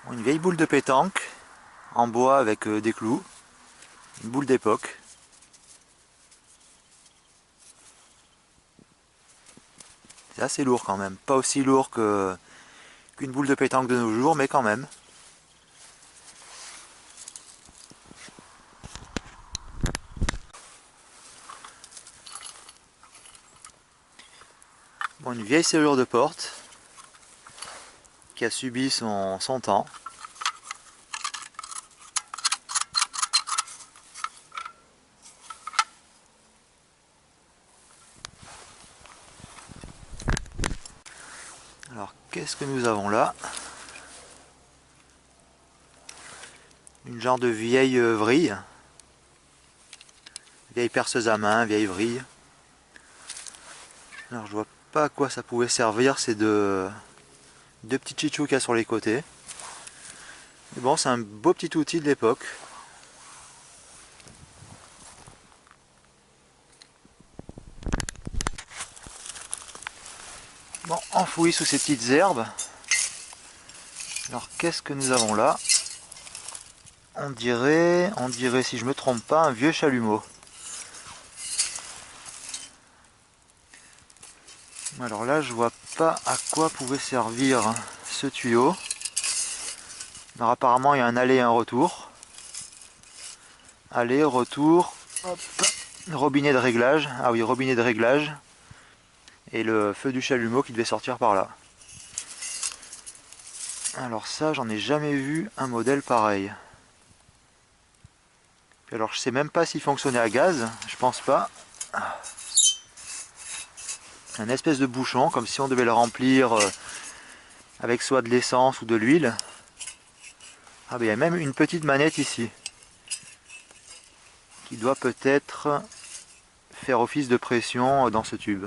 Une vieille boule de pétanque en bois avec des clous, une boule d'époque. C'est assez lourd quand même, pas aussi lourd qu'une boule de pétanque de nos jours, mais quand même. Bon, une vieille serrure de porte qui a subi son temps. Alors, qu'est-ce que nous avons là? Une genre de vieille vrille. Vieille perceuse à main, vieille vrille. Alors, je vois pas à quoi ça pouvait servir, c'est deux petits chichous qu'il y a sur les côtés. Mais bon, c'est un beau petit outil de l'époque. Bon, enfoui sous ces petites herbes. Alors, qu'est-ce que nous avons là? On dirait, si je me trompe pas, un vieux chalumeau. Alors là, je vois pas à quoi pouvait servir ce tuyau. Alors apparemment, il y a un aller et un retour. Aller, retour, hop, robinet de réglage. Ah oui, robinet de réglage. Et le feu du chalumeau qui devait sortir par là. Alors ça, j'en ai jamais vu un modèle pareil. Puis alors, je sais même pas s'il fonctionnait à gaz. Je pense pas. Un espèce de bouchon, comme si on devait le remplir avec soit de l'essence ou de l'huile. Ah ben il y a même une petite manette ici qui doit peut-être faire office de pression dans ce tube.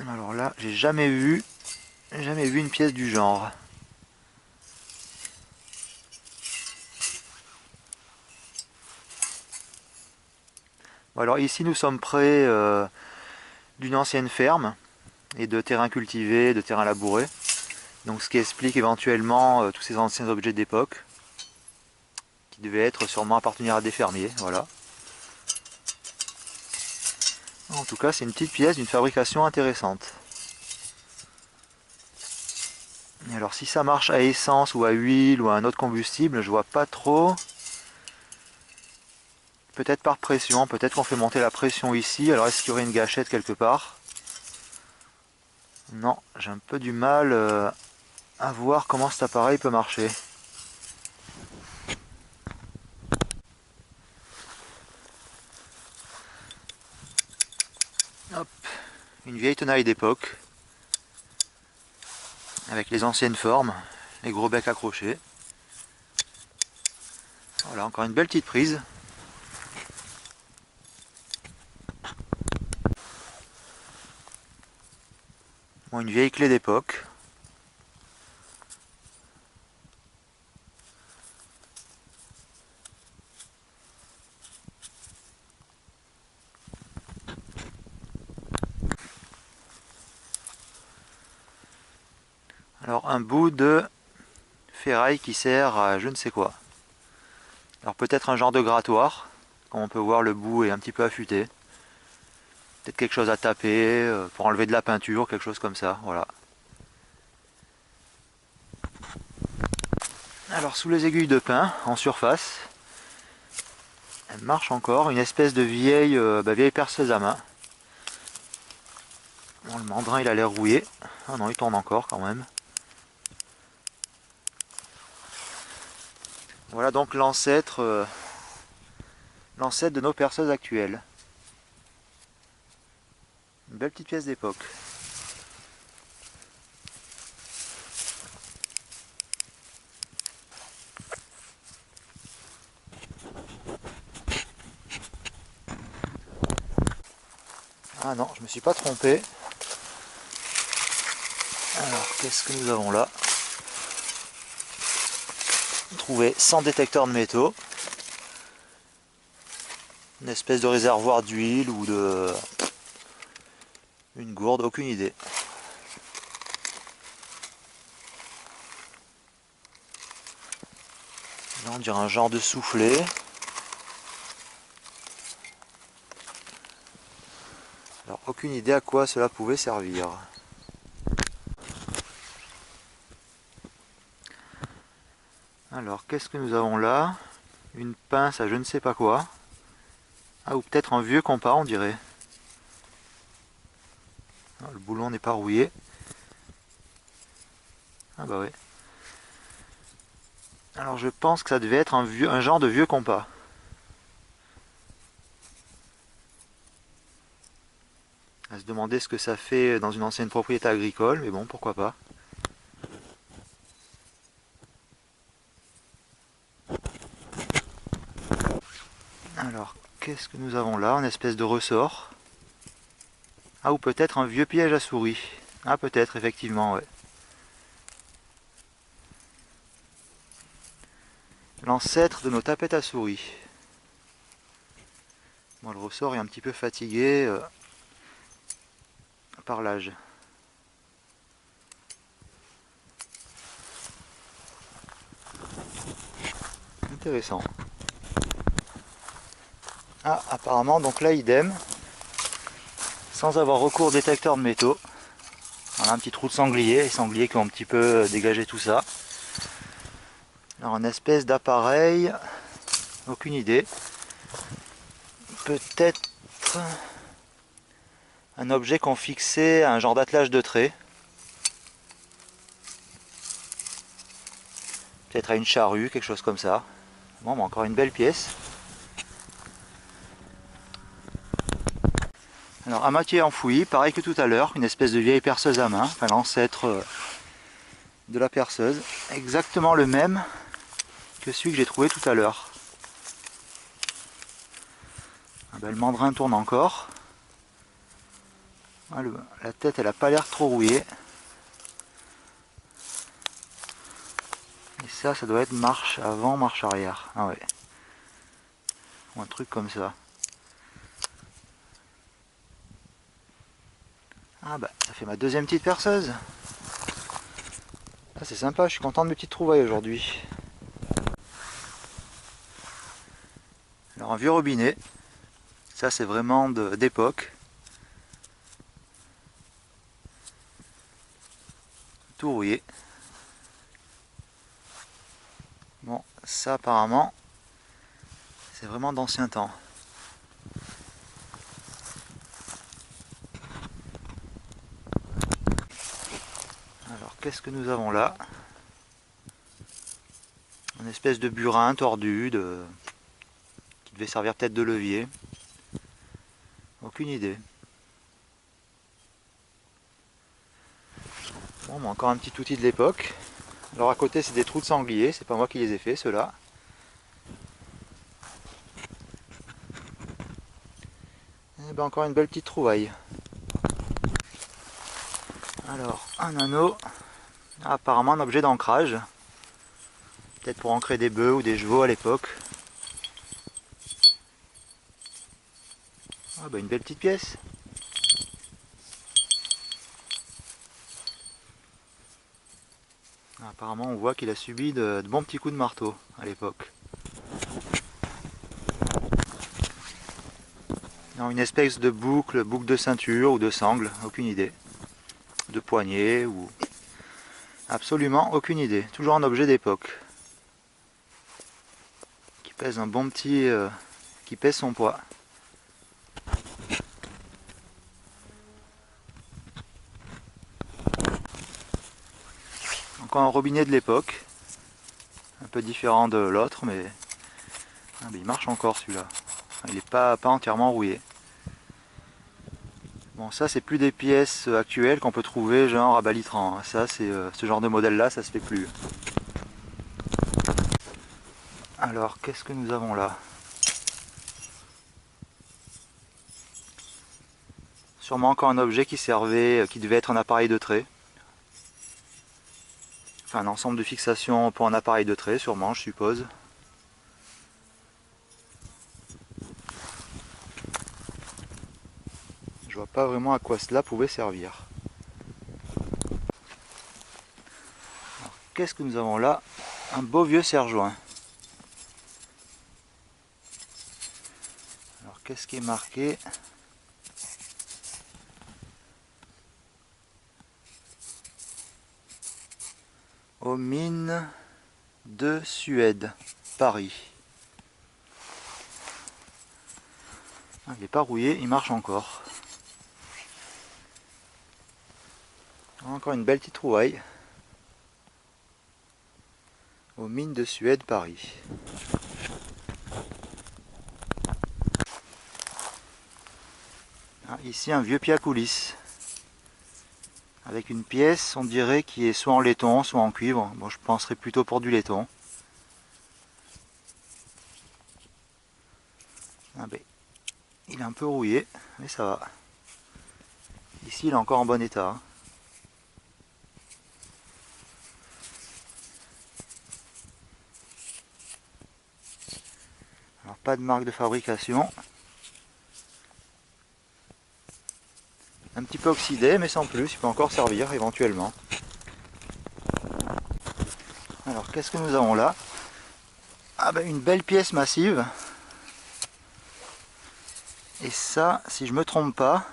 Alors là, j'ai jamais vu une pièce du genre. Bon, alors ici nous sommes près d'une ancienne ferme et de terrains cultivés, de terrains labourés. Donc ce qui explique éventuellement tous ces anciens objets d'époque qui devaient être sûrement appartenir à des fermiers, voilà. En tout cas, c'est une petite pièce d'une fabrication intéressante. Et alors si ça marche à essence ou à huile ou à un autre combustible, je vois pas trop. Peut-être par pression, peut-être qu'on fait monter la pression ici. Alors est-ce qu'il y aurait une gâchette quelque part? Non, j'ai un peu du mal à voir comment cet appareil peut marcher. Hop, une vieille tenaille d'époque, avec les anciennes formes, les gros becs accrochés. Voilà, encore une belle petite prise. Bon, une vieille clé d'époque. Alors un bout de ferraille qui sert à je ne sais quoi. Alors peut-être un genre de grattoir. Comme on peut voir, le bout est un petit peu affûté. Peut-être quelque chose à taper pour enlever de la peinture, quelque chose comme ça, voilà. Alors sous les aiguilles de pin, en surface, elle marche encore, une espèce de vieille perceuse à main. Bon, le mandrin il a l'air rouillé. Ah non, il tourne encore quand même. Voilà donc l'ancêtre de nos perceuses actuelles. Une belle petite pièce d'époque. Ah non, je me suis pas trompé. Alors, qu'est-ce que nous avons là? Trouvé sans détecteur de métaux. Une espèce de réservoir d'huile ou de... une gourde, aucune idée. Là on dirait un genre de soufflet. Alors aucune idée à quoi cela pouvait servir. Alors qu'est-ce que nous avons là? Une pince à je ne sais pas quoi. Ah, ou peut-être un vieux compas on dirait. Ah, le boulon n'est pas rouillé. Ah bah ouais. Alors je pense que ça devait être un genre de vieux compas. À se demander ce que ça fait dans une ancienne propriété agricole, mais bon, pourquoi pas. Alors, qu'est-ce que nous avons là? Un espèce de ressort. Ah, ou peut-être un vieux piège à souris. Ah, peut-être, effectivement, ouais. L'ancêtre de nos tapettes à souris. Bon, le ressort est un petit peu fatigué par l'âge. Intéressant. Ah, apparemment, donc là, idem. Sans avoir recours au détecteur de métaux. Voilà un petit trou de sanglier, les sangliers qui ont un petit peu dégagé tout ça. Alors, une espèce d'appareil, aucune idée. Peut-être un objet qu'on fixait à un genre d'attelage de trait. Peut-être à une charrue, quelque chose comme ça. Bon, bah encore une belle pièce. Alors, à moitié enfoui, pareil que tout à l'heure, une espèce de vieille perceuse à main, enfin l'ancêtre de la perceuse. Exactement le même que celui que j'ai trouvé tout à l'heure. Ah ben, le mandrin tourne encore. Ah, la tête, elle n'a pas l'air trop rouillée. Et ça doit être marche avant, marche arrière. Ah ouais. Ou un truc comme ça. Ah bah, ça fait ma deuxième petite perceuse. Ah, c'est sympa, je suis content de mes petites trouvailles aujourd'hui. Alors un vieux robinet. Ça c'est vraiment d'époque. Tout rouillé. Bon, ça apparemment, c'est vraiment d'ancien temps. Alors qu'est-ce que nous avons là? Une espèce de burin tordu qui devait servir peut-être de levier. Aucune idée. Bon, mais encore un petit outil de l'époque. Alors à côté c'est des trous de sanglier, c'est pas moi qui les ai fait ceux-là. Et ben encore une belle petite trouvaille. Alors un anneau, apparemment un objet d'ancrage. Peut-être pour ancrer des bœufs ou des chevaux à l'époque. Ah bah une belle petite pièce. Apparemment on voit qu'il a subi de bons petits coups de marteau à l'époque. Une espèce de boucle de ceinture ou de sangle, aucune idée. De poignée ou... Absolument aucune idée. Toujours un objet d'époque. Qui pèse un bon petit... qui pèse son poids. Encore un robinet de l'époque. Un peu différent de l'autre, mais... Ah, mais il marche encore celui-là. Il n'est pas entièrement rouillé. Bon, ça c'est plus des pièces actuelles qu'on peut trouver genre à Balitran. Ça c'est ce genre de modèle là, ça se fait plus. Alors qu'est-ce que nous avons là? Sûrement encore un objet qui servait, qui devait être un appareil de trait. Enfin un ensemble de fixation pour un appareil de trait, sûrement, je suppose. Je vois pas vraiment à quoi cela pouvait servir. Qu'est-ce que nous avons là? Un beau vieux serre-joint. qu'est-ce qui est marqué? Aux mines de Suède, Paris. Il n'est pas rouillé, il marche encore. Encore une belle petite rouaille. Aux mines de Suède, Paris. Ici un vieux pied à coulisses. Avec une pièce, on dirait, qui est soit en laiton, soit en cuivre. Bon, je penserais plutôt pour du laiton. Ah ben, il est un peu rouillé, mais ça va. Ici, il est encore en bon état. Alors, pas de marque de fabrication. Un petit peu oxydé, mais sans plus, il peut encore servir éventuellement. Alors, qu'est-ce que nous avons là? Ah ben, une belle pièce massive. Et ça, si je me trompe pas,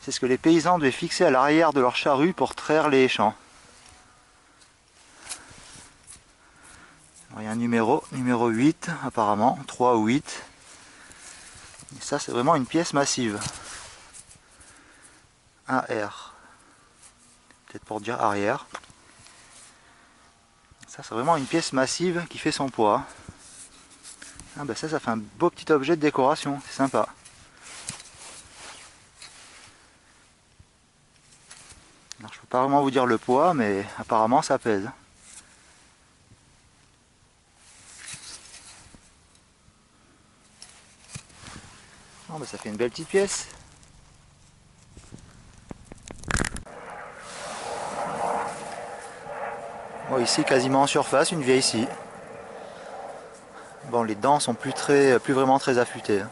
c'est ce que les paysans devaient fixer à l'arrière de leur charrue pour traire les champs. Alors, il y a un numéro 8 apparemment, 3 ou 8. Et ça, c'est vraiment une pièce massive. AR. Peut-être pour dire arrière. Ça, c'est vraiment une pièce massive qui fait son poids. Ah ben ça fait un beau petit objet de décoration, c'est sympa. Alors, je peux pas vraiment vous dire le poids, mais apparemment ça pèse. Oh, ben ça fait une belle petite pièce. Bon, ici quasiment en surface, une vieille scie. Bon, les dents sont plus vraiment très affûtées.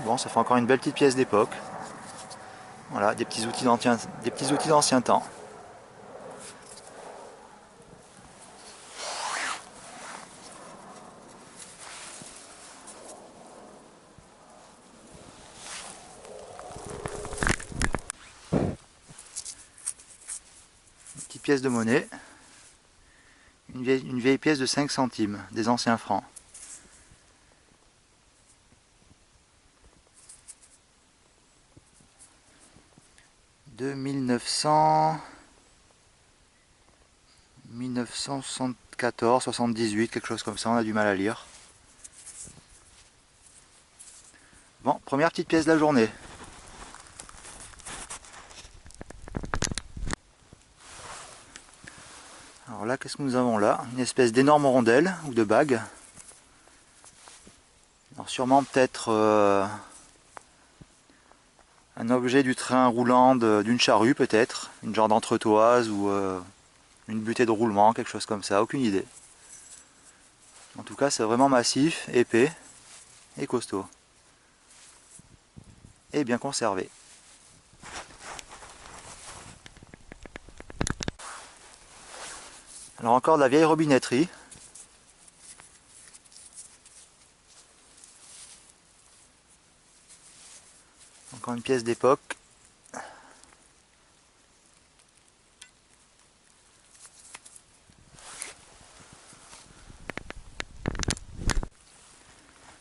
Bon, ça fait encore une belle petite pièce d'époque. Voilà, des petits outils d'ancien temps. Une petite pièce de monnaie. Une vieille pièce de 5 centimes, des anciens francs. De 1974, 78, quelque chose comme ça, on a du mal à lire. Bon, première petite pièce de la journée. Alors là, qu'est-ce que nous avons là? Une espèce d'énorme rondelle ou de bague. Alors sûrement peut-être un objet du train roulant d'une charrue peut-être, une genre d'entretoise ou une butée de roulement, quelque chose comme ça, aucune idée. En tout cas, c'est vraiment massif, épais et costaud. Et bien conservé. Alors encore de la vieille robinetterie. Encore une pièce d'époque.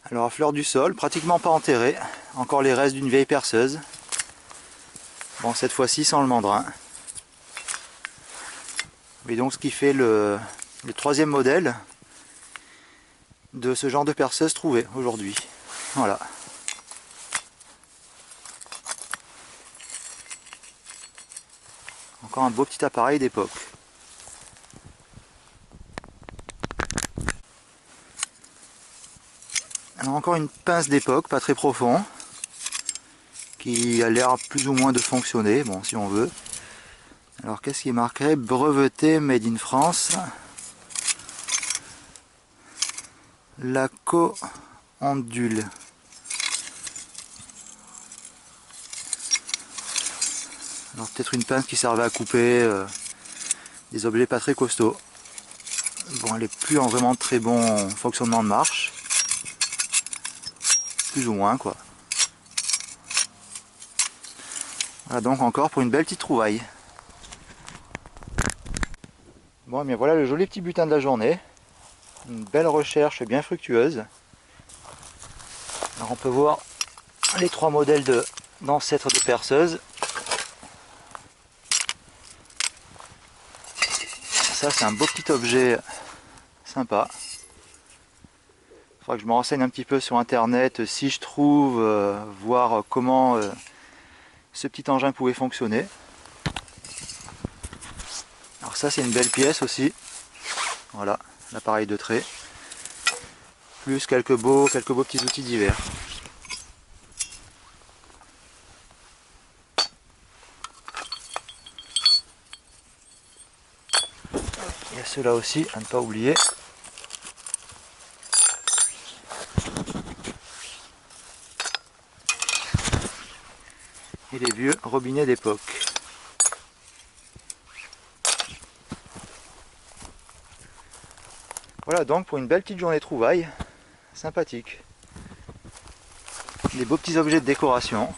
Alors à fleur du sol, pratiquement pas enterré. Encore les restes d'une vieille perceuse. Bon, cette fois-ci sans le mandrin. Et donc ce qui fait le troisième modèle de ce genre de perceuse trouvée aujourd'hui. Voilà. Encore un beau petit appareil d'époque. Alors encore une pince d'époque, pas très profond, qui a l'air plus ou moins de fonctionner, bon si on veut. Alors qu'est-ce qui est marqué? Breveté Made in France. La co-ondule. Alors peut-être une pince qui servait à couper des objets pas très costauds. Bon, elle est plus en vraiment très bon fonctionnement de marche. plus ou moins quoi. Voilà donc encore pour une belle petite trouvaille. Bon, et bien voilà le joli petit butin de la journée. Une belle recherche bien fructueuse. Alors on peut voir les 3 modèles d'ancêtres de perceuses. Ça c'est un beau petit objet sympa. Il faudra que je me renseigne un petit peu sur internet si je trouve, voir comment ce petit engin pouvait fonctionner. Alors ça c'est une belle pièce aussi. Voilà, l'appareil de trait. Plus quelques beaux petits outils divers. Il y a ceux-là aussi à ne pas oublier. Et les vieux robinets d'époque. Voilà donc pour une belle petite journée de trouvailles, sympathique. Des beaux petits objets de décoration.